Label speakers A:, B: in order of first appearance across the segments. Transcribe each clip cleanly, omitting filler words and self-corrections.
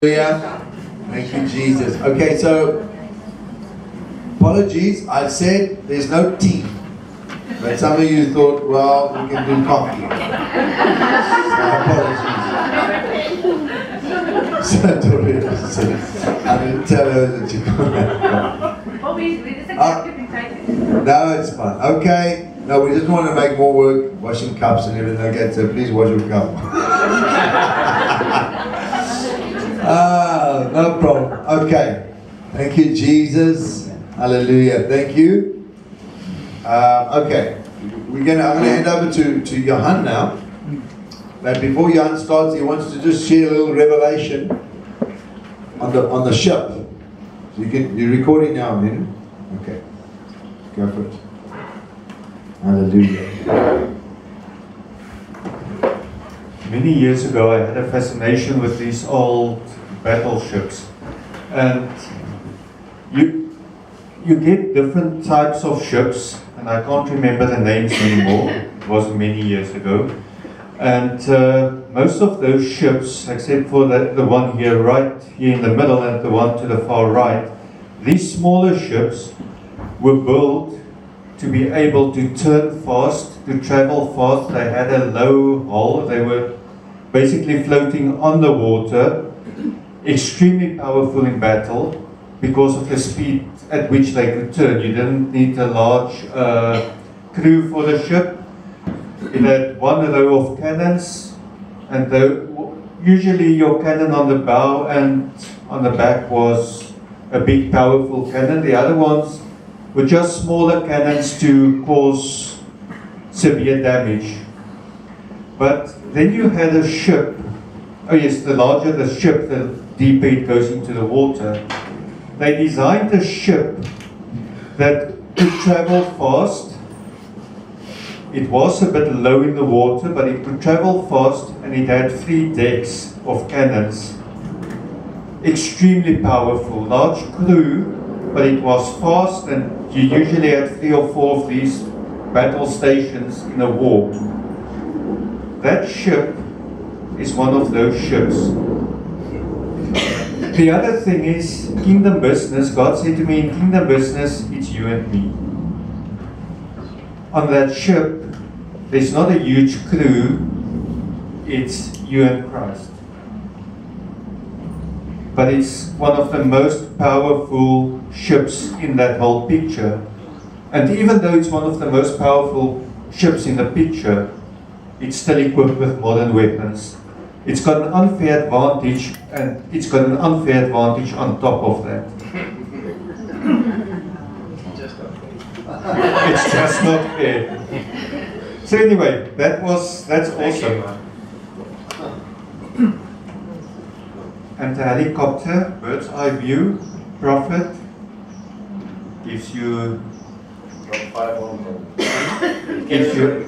A: Hallelujah. Thank you, Jesus. Okay, so apologies. I said there's no tea, but some of you thought, well, we can do coffee. So apologies. So Doria, I didn't tell her that you couldn't have coffee. No, it's fine. Okay. No, we just want to make more work washing cups and everything like that. So please wash your cup. No problem. Okay. Thank you, Jesus. Hallelujah. Thank you. Okay. I'm going to hand over to Johan now. But before Johan starts, he wants to just share a little revelation on the ship. So you're recording now, man. Okay. Go for it. Hallelujah.
B: Many years ago, I had a fascination with these old battleships, and you get different types of ships, and I can't remember the names anymore. It was many years ago, and most of those ships, except for the one here, right here in the middle, and the one to the far right, these smaller ships were built to be able to turn fast, to travel fast. They had a low hull. They were basically floating on the water, extremely powerful in battle because of the speed at which they could turn. You didn't need a large crew for the ship. It had one row of cannons, and usually your cannon on the bow and on the back was a big powerful cannon. The other ones were just smaller cannons to cause severe damage. But then you had a ship. Oh yes, the larger the ship, the deeper it goes into the water. They designed a ship that could travel fast. It was a bit low in the water, but it could travel fast, and it had 3 decks of cannons. Extremely powerful, large crew, but it was fast, and you usually had 3 or 4 of these battle stations in a war. That ship is one of those ships. The other thing is, kingdom business, God said to me, in kingdom business, it's you and me. On that ship, there's not a huge crew, it's you and Christ. But it's one of the most powerful ships in that whole picture. And even though it's one of the most powerful ships in the picture, it's still equipped with modern weapons. It's got an unfair advantage, and it's got an unfair advantage on top of that. It's just not fair. So anyway, that's awesome. And the helicopter, bird's eye view, Prophet, gives you. Gives you.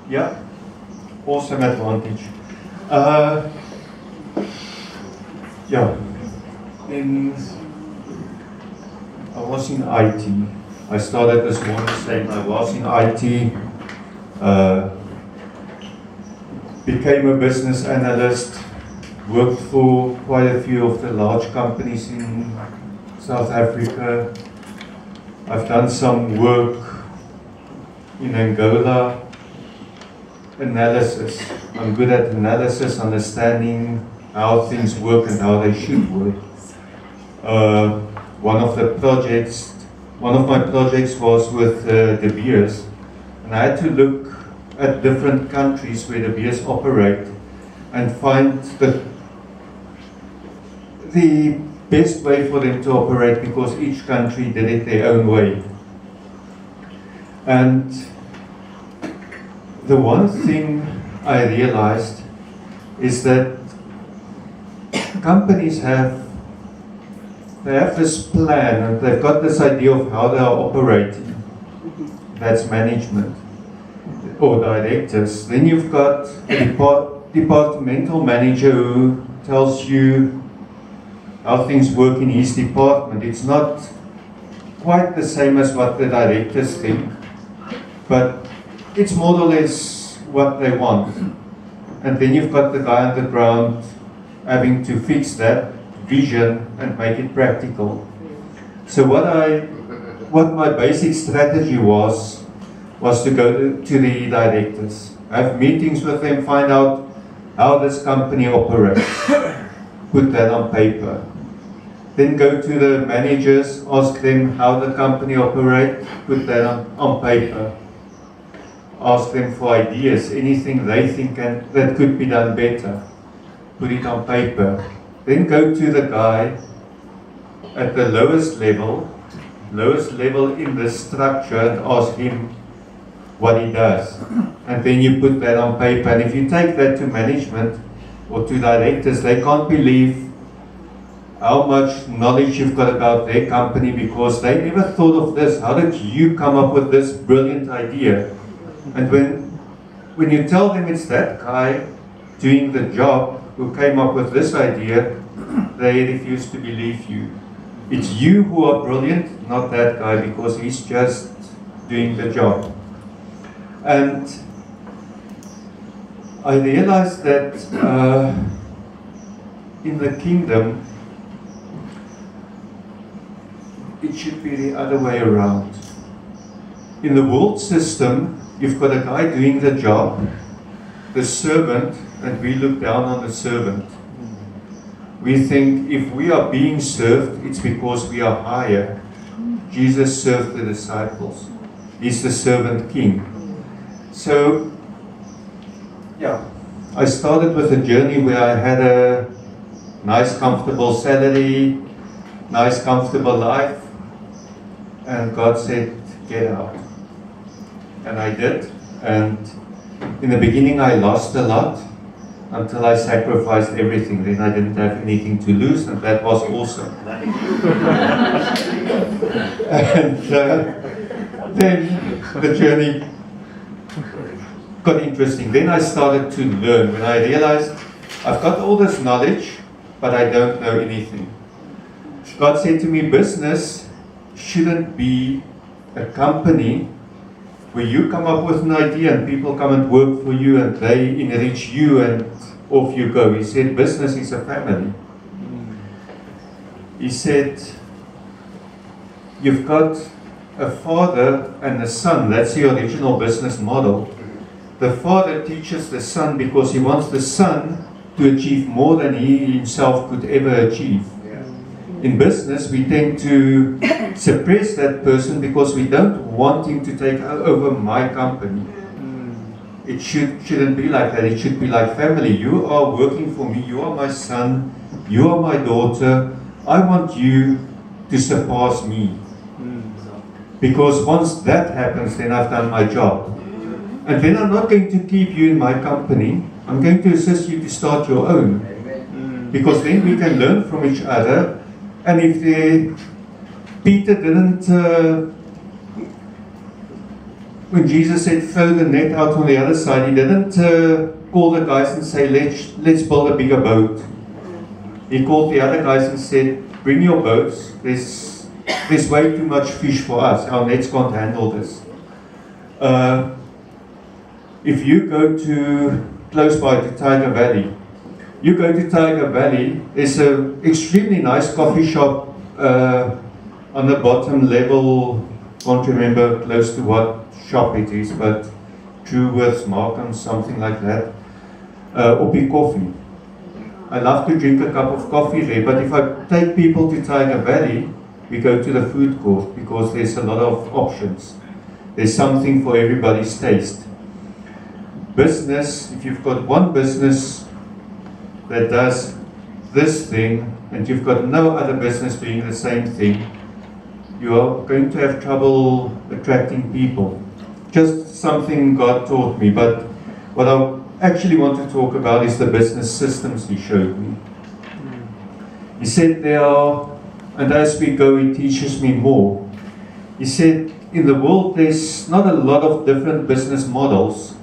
B: Yeah, awesome advantage. Yeah, I was in IT. I started this morning saying I was in IT. Became a business analyst. Worked for quite a few of the large companies in South Africa. I've done some work in Angola. Analysis. I'm good at analysis, understanding how things work and how they should work. One of my projects was with De Beers, and I had to look at different countries where De Beers operate and find the best way for them to operate, because each country did it their own way. And the one thing I realized is that companies have this plan, and they've got this idea of how they are operating. That's management or directors. Then you've got a departmental manager who tells you how things work in his department. It's not quite the same as what the directors think, but it's more or less what they want. and then you've got the guy on the ground having to fix that vision and make it practical. So what my basic strategy was to go to the directors, have meetings with them, find out how this company operates, put that on paper. Then go to the managers, ask them how the company operates, put that on paper. Ask them for ideas, anything they think that could be done better, put it on paper. Then go to the guy at the lowest level in the structure, and ask him what he does. And then you put that on paper. And if you take that to management or to directors, they can't believe how much knowledge you've got about their company, because they never thought of this. How did you come up with this brilliant idea? And when you tell them it's that guy doing the job who came up with this idea, they refuse to believe you. It's you who are brilliant, not that guy, because he's just doing the job. And I realized that in the kingdom, it should be the other way around. In the world system, you've got a guy doing the job, the servant, and we look down on the servant. We think if we are being served, it's because we are higher. Jesus served the disciples. He's the servant king. So, yeah, I started with a journey where I had a nice, comfortable salary, nice, comfortable life, and God said, get out. And I did. And in the beginning, I lost a lot until I sacrificed everything. Then I didn't have anything to lose, and that was awesome. And then the journey got interesting. Then I started to learn. When I realized I've got all this knowledge, but I don't know anything. God said to me, business shouldn't be a company where you come up with an idea and people come and work for you and they enrich you and off you go. He said, business is a family. He said, you've got a father and a son. That's the original business model. The father teaches the son because he wants the son to achieve more than he himself could ever achieve. In business, we tend to suppress that person because we don't want him to take over my company. It shouldn't be like that. It should be like family. You are working for me. You are my son. You are my daughter. I want you to surpass me. Because once that happens, then I've done my job. And then I'm not going to keep you in my company. I'm going to assist you to start your own. Because then we can learn from each other. And if Peter didn't, when Jesus said throw the net out on the other side, he didn't call the guys and say let's build a bigger boat. He called the other guys and said, bring your boats, there's way too much fish for us, our nets can't handle this. If you go to close by to Tiger Valley, you go to Tiger Valley, there's an extremely nice coffee shop on the bottom level, can't remember close to what shop it is, but Truworth's, Markham, something like that, Oppie Coffee. I love to drink a cup of coffee there, but if I take people to Tiger Valley, we go to the food court because there's a lot of options. There's something for everybody's taste. Business, if you've got one business that does this thing, and you've got no other business doing the same thing, you are going to have trouble attracting people. Just something God taught me, but what I actually want to talk about is the business systems He showed me. He said there are, and as we go He teaches me more. He said in the world there's not a lot of different business models.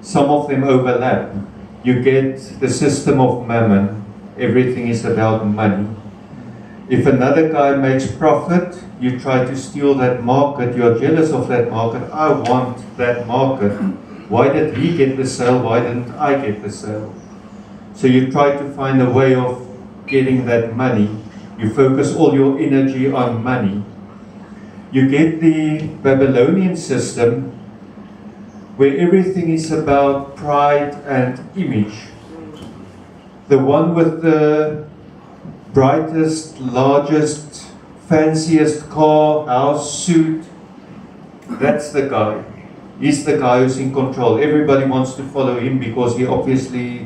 B: Some of them overlap. You get the system of mammon. Everything is about money. If another guy makes profit, you try to steal that market. You're jealous of that market. I want that market. Why did he get the sale? Why didn't I get the sale? So you try to find a way of getting that money. You focus all your energy on money. You get the Babylonian system where everything is about pride and image. The one with the brightest, largest, fanciest car, house, suit, that's the guy. He's the guy who's in control. Everybody wants to follow him because he obviously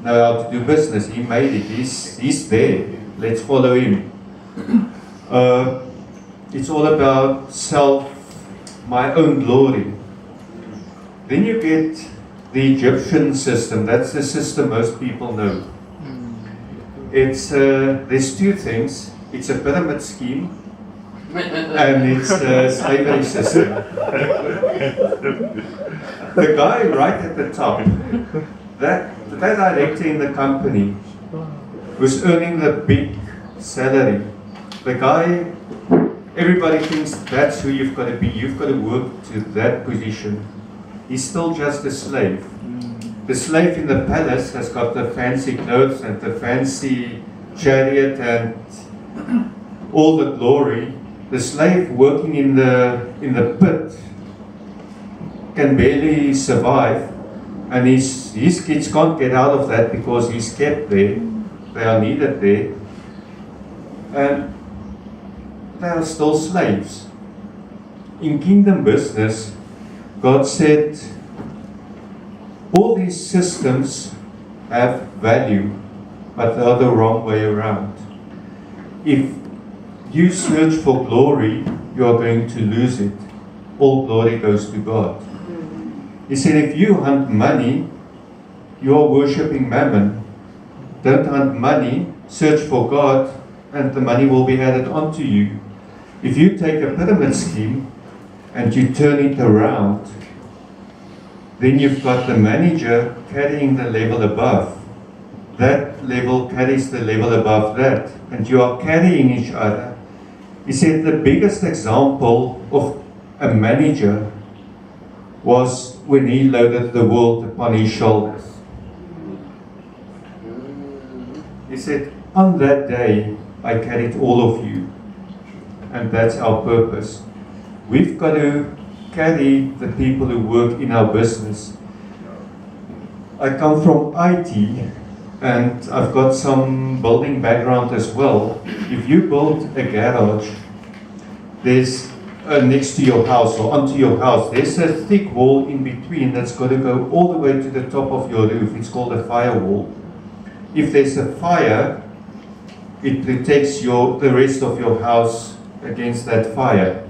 B: knows how to do business. He made it. He's there. Let's follow him. It's all about self, my own glory. Then you get the Egyptian system. That's the system most people know. It's there's two things. It's a pyramid scheme, and it's a slavery system. The guy right at the top, that director in the company, who's earning the big salary, the guy, everybody thinks that's who you've got to be. You've got to work to that position. He's still just a slave. The slave in the palace has got the fancy clothes and the fancy chariot and all the glory. The slave working in the pit can barely survive, and his kids can't get out of that because he's kept there. They are needed there, and they are still slaves. In kingdom business, God said, all these systems have value, but they are the wrong way around. If you search for glory, you are going to lose it. All glory goes to God. He said, if you hunt money, you are worshipping mammon. Don't hunt money, search for God, and the money will be added onto you. If you take a pyramid scheme and you turn it around, then you've got the manager carrying the level above. That level carries the level above that, and you are carrying each other. He said the biggest example of a manager was when he loaded the world upon his shoulders. He said, on that day, I carried all of you. And that's our purpose. We've got to carry the people who work in our business. I come from IT, and I've got some building background as well. If you build a garage, there's next to your house or onto your house, there's a thick wall in between that's got to go all the way to the top of your roof. It's called a firewall. If there's a fire, it protects the rest of your house against that fire.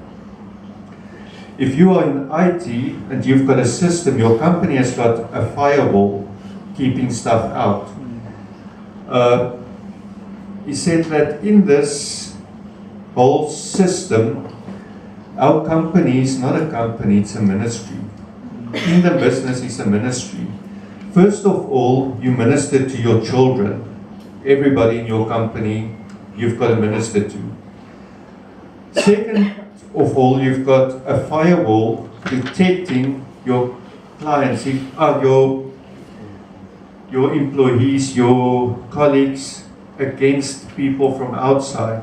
B: If you are in IT and you've got a system, your company has got a firewall keeping stuff out. He said that in this whole system, our company is not a company, it's a ministry. In the business is a ministry. First of all, you minister to your children. Everybody in your company, you've got to minister to. Second of all, you've got a firewall protecting your clients, your employees, your colleagues against people from outside.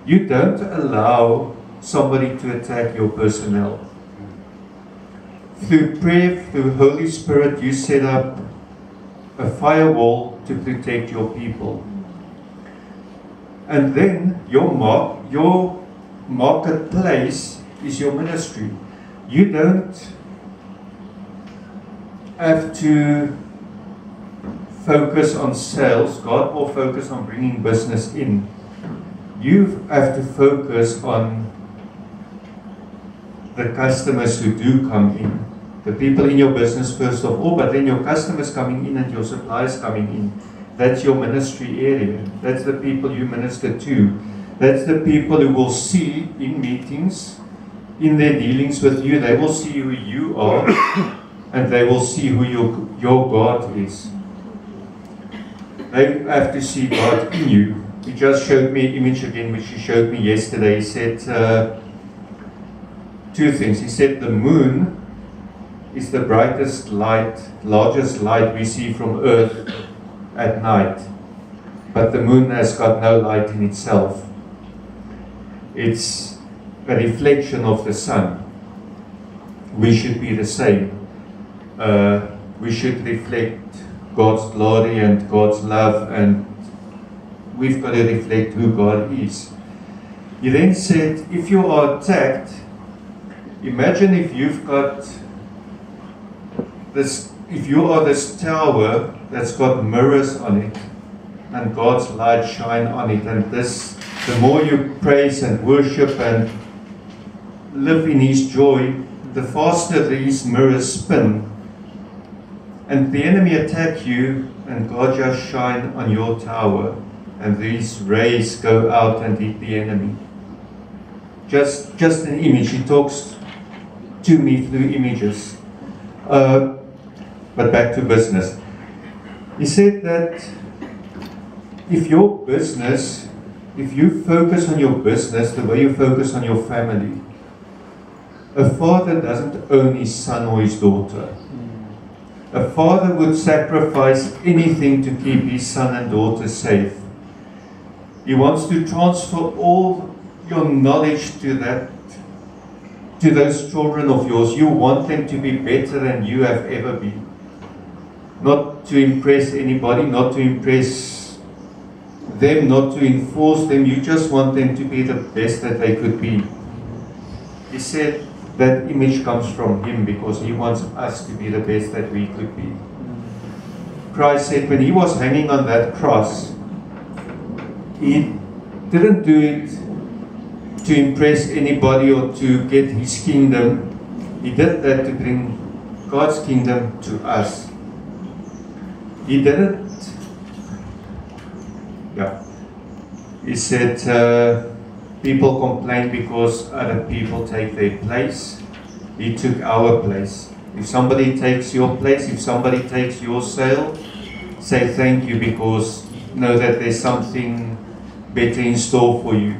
B: You don't allow somebody to attack your personnel. Through prayer, through Holy Spirit, you set up a firewall to protect your people. And then your marketplace is your ministry. You don't have to focus on sales. God will focus on bringing business in. You have to focus on the customers who do come in. The people in your business first of all, but then your customers coming in and your suppliers coming in. That's your ministry area. That's the people you minister to. That's the people who will see in meetings, in their dealings with you, they will see who you are, and they will see who your God is. They have to see God in you. He just showed me an image again, which he showed me yesterday. He said two things. He said the moon is the brightest light, largest light we see from Earth at night. But the moon has got no light in itself. It's a reflection of the sun. We should be the same. We should reflect God's glory and God's love, and we've got to reflect who God is. He then said, if you are attacked, imagine if you've got this, if you are this tower that's got mirrors on it, and God's light shine on it, and this, the more you praise and worship and live in His joy, the faster these mirrors spin, and the enemy attack you, and God just shine on your tower, and these rays go out and hit the enemy. Just an image. He talks to me through images. But back to business. He said that if your business, if you focus on your business the way you focus on your family, a father doesn't own his son or his daughter. A father would sacrifice anything to keep his son and daughter safe. He wants to transfer all your knowledge to those children of yours. You want them to be better than you have ever been. Not to impress anybody, not to impress them, not to enforce them. You just want them to be the best that they could be. He said that image comes from Him because He wants us to be the best that we could be. Christ said when He was hanging on that cross, He didn't do it to impress anybody or to get His kingdom. He did that to bring God's kingdom to us. He didn't. He said people complain because other people take their place. He took our place. If somebody takes your place, if somebody takes your sale, say thank you, because know that there's something better in store for you.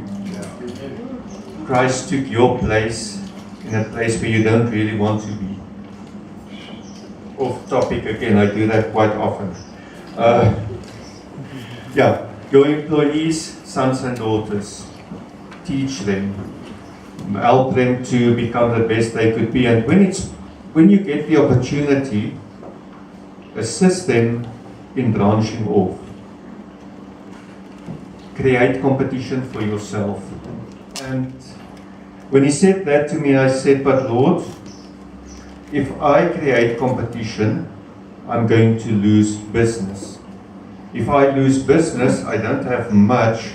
B: Christ took your place in a place where you don't really want to be. Off topic again, I do that quite often. Your employees, sons and daughters, teach them, help them to become the best they could be, and when you get the opportunity, assist them in branching off. Create competition for yourself. And when He said that to me, I said, but Lord, if I create competition, I'm going to lose business. If I lose business, I don't have much.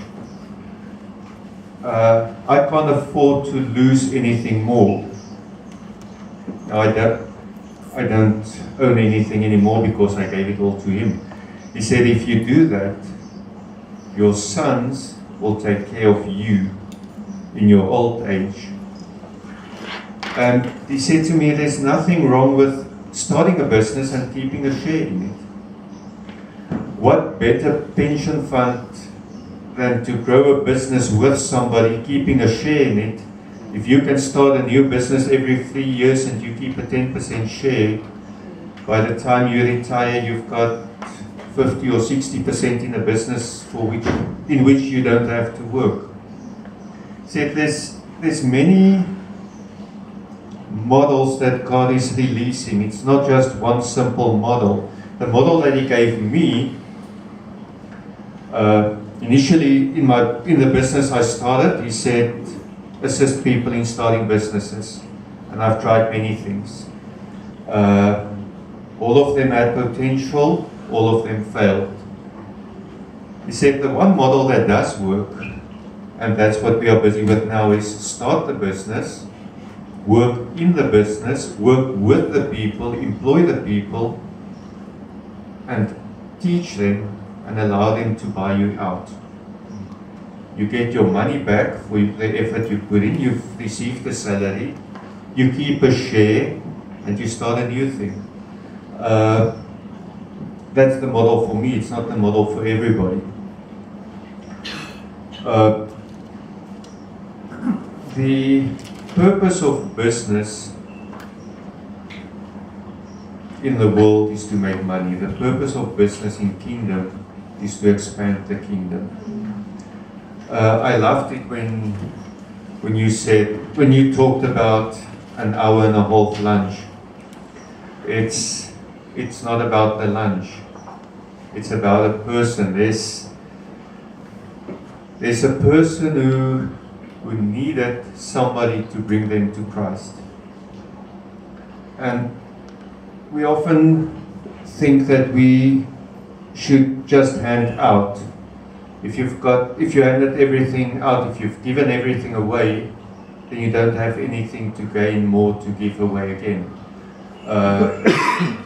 B: I can't afford to lose anything more. I don't own anything anymore because I gave it all to Him. He said, if you do that, your sons will take care of you in your old age. And He said to me, there's nothing wrong with starting a business and keeping a share in it. What better pension fund than to grow a business with somebody, keeping a share in it? If you can start a new business every 3 years and you keep a 10% share, by the time you retire, you've got 50 or 60% in a business in which you don't have to work. So there's many models that God is releasing. It's not just one simple model. The model that He gave me, initially in the business I started, He said, assist people in starting businesses. And I've tried many things. All of them had potential, all of them failed. He said the one model that does work, and that's what we are busy with now, is start the business, work in the business, work with the people, employ the people, and teach them and allow them to buy you out. You get your money back for the effort you put in, you've received the salary, you keep a share, and you start a new thing. That's the model for me, it's not the model for everybody. The purpose of business in the world is to make money. The purpose of business in kingdom is to expand the kingdom. I loved it when you talked about an hour and a half lunch. It's not about the lunch. It's about a person. There's a person who needed somebody to bring them to Christ. And we often think that we should just hand out. If you handed everything out, if you've given everything away, then you don't have anything to gain more to give away again.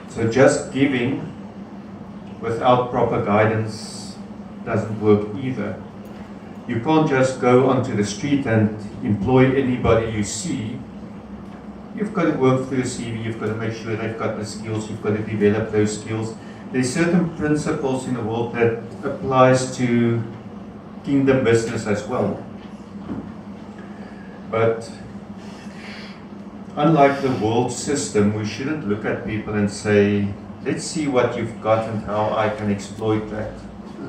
B: So just giving without proper guidance doesn't work either. You can't just go onto the street and employ anybody you see. You've got to work through a CV, you've got to make sure they've got the skills, you've got to develop those skills. There's certain principles in the world that applies to kingdom business as well. But unlike the world system, we shouldn't look at people and say, let's see what you've got and how I can exploit that.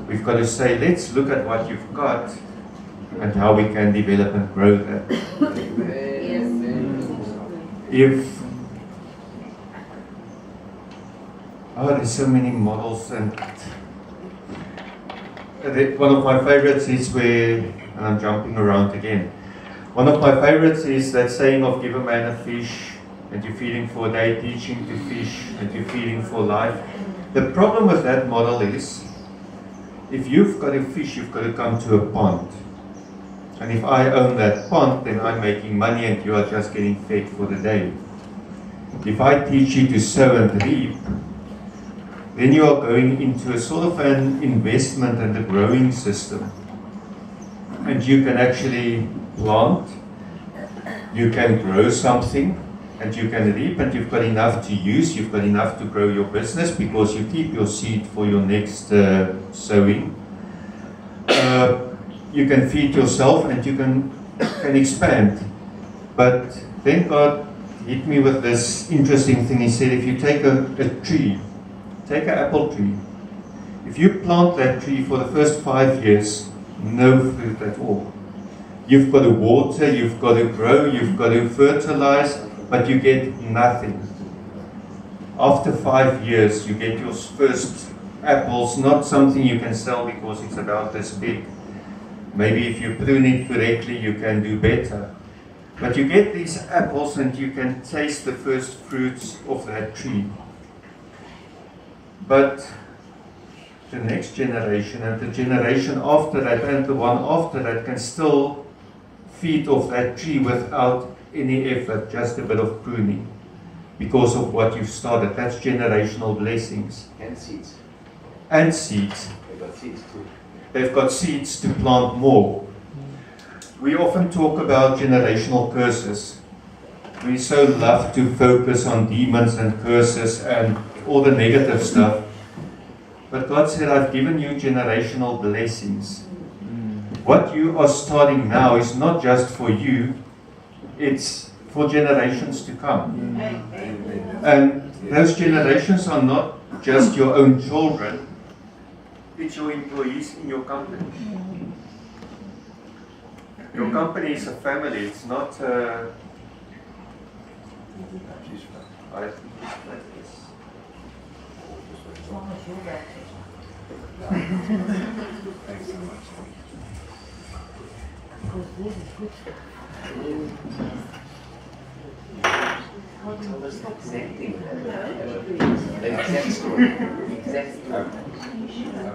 B: We've got to say, let's look at what you've got and how we can develop and grow that. There's so many models, and one of my favorites is and I'm jumping around again. One of my favorites is that saying of give a man a fish and you feed him for a day, teach him to fish and you feed him for life. The problem with that model is, if you've got a fish, you've got to come to a pond. And if I own that pond, then I'm making money and you are just getting fed for the day. If I teach you to sow and reap, then you are going into a sort of an investment and a growing system. And you can actually plant, you can grow something, and you can reap, and you've got enough to use, you've got enough to grow your business because you keep your seed for your next sowing. You can feed yourself and you can expand. But then God hit me with this interesting thing. He said, if you take a tree, take an apple tree. If you plant that tree for the first 5 years, no fruit at all. You've got to water, you've got to grow, you've got to fertilize, but you get nothing. After 5 years, you get your first apples, not something you can sell because it's about this big. Maybe if you prune it correctly, you can do better. But you get these apples and you can taste the first fruits of that tree. But the next generation and the generation after that and the one after that can still feed off that tree without any effort, just a bit of pruning because of what you've started. That's generational blessings.
C: And seeds.
B: And seeds.
C: They've got seeds too.
B: They've got seeds to plant more. We often talk about generational curses. We so love to focus on demons and curses and all the negative stuff. But God said, I've given you generational blessings. What you are starting now is not just for you, it's for generations to come. And those generations are not just your own children, it's your employees in your company. Your company is a family, it's not
C: Thanks so much. Exact thing. Exact story. Exact story.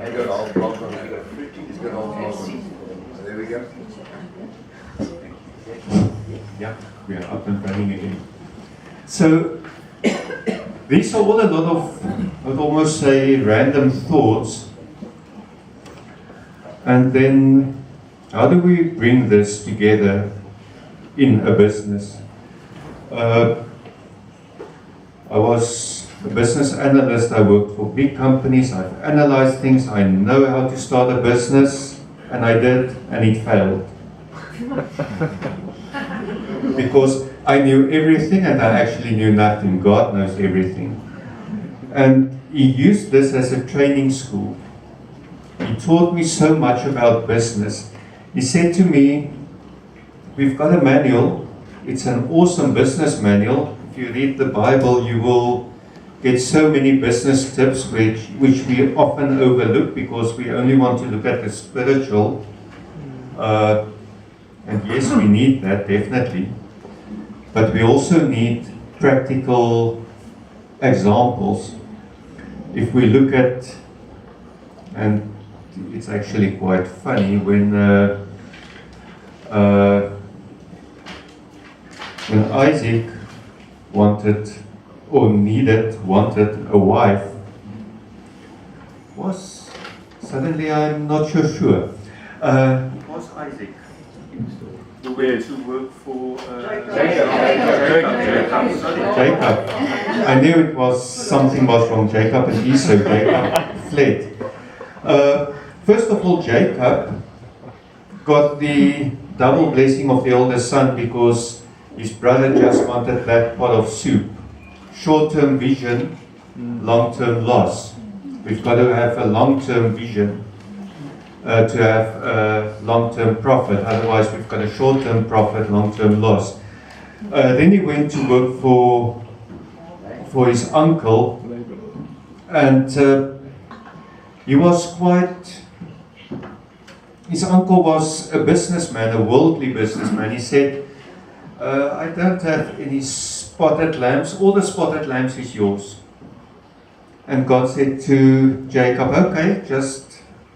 C: I got all blocked on that. It's got all blocked. So there we go.
B: Yeah, we are up and running again. So, these are all a lot of, I would almost say, random thoughts. And then, how do we bring this together in a business? I was a business analyst. I worked for big companies. I've analyzed things. I know how to start a business. And I did, and it failed. Because I knew everything and I actually knew nothing. God knows everything. And he used this as a training school. He taught me so much about business. He said to me, we've got a manual. It's an awesome business manual. If you read the Bible, you will get so many business tips which we often overlook because we only want to look at the spiritual. And yes, we need that, definitely. But we also need practical examples. If we look at, and it's actually quite funny, when Isaac wanted a wife, was suddenly, I'm not sure. It was Isaac who went to work for Jacob. I knew it was something was wrong. Jacob and Esau. Jacob fled. First of all, Jacob got the double blessing of the older son because his brother just wanted that pot of soup. Short-term vision, long-term loss. We've got to have a long-term vision to have a long-term profit. Otherwise, we've got a short-term profit, long-term loss. Then he went to work for his uncle, and he was quite. His uncle was a businessman, a worldly businessman. He said, I don't have any spotted lambs. All the spotted lambs is yours. And God said to Jacob, okay, just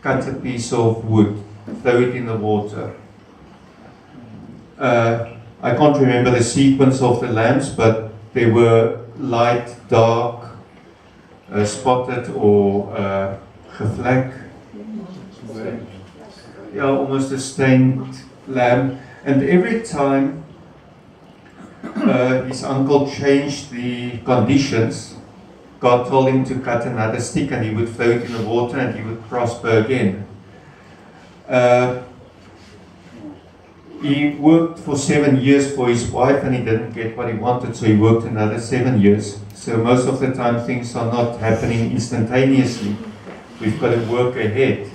B: cut a piece of wood, throw it in the water. I can't remember the sequence of the lambs, but they were light, dark, spotted or gevlek. Yeah, almost a stained lamb. And every time his uncle changed the conditions, God told him to cut another stick and he would throw it in the water and he would prosper again. He worked for 7 years for his wife and he didn't get what he wanted, so he worked another 7 years. So most of the time things are not happening instantaneously. We've got to work ahead.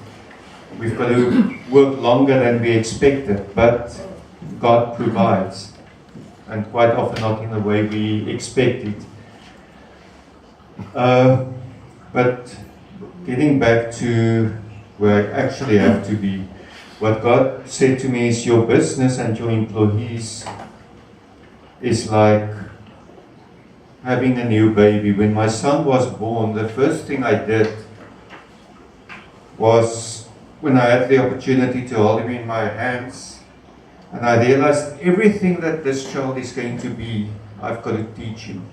B: We've got to work longer than we expected, but God provides, and quite often not in the way we expect it. But getting back to where I actually have to be, what God said to me is your business and your employees is like having a new baby. When my son was born, the first thing I did was when I had the opportunity to hold him in my hands, and I realized everything that this child is going to be, I've got to teach him.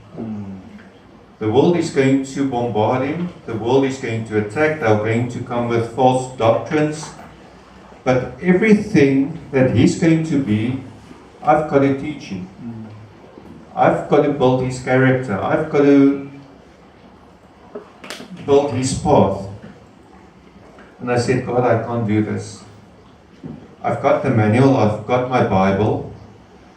B: The world is going to bombard him, the world is going to attack, they're going to come with false doctrines, but everything that he's going to be, I've got to teach him. I've got to build his character, I've got to build his path. And I said, God, I can't do this. I've got the manual, I've got my Bible,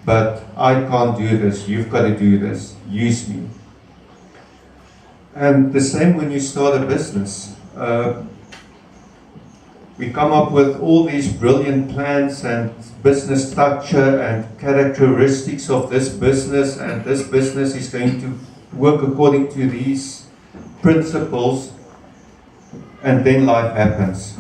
B: but I can't do this. You've got to do this. Use me. And the same when you start a business. We come up with all these brilliant plans and business structure and characteristics of this business, and this business is going to work according to these principles. And then life happens.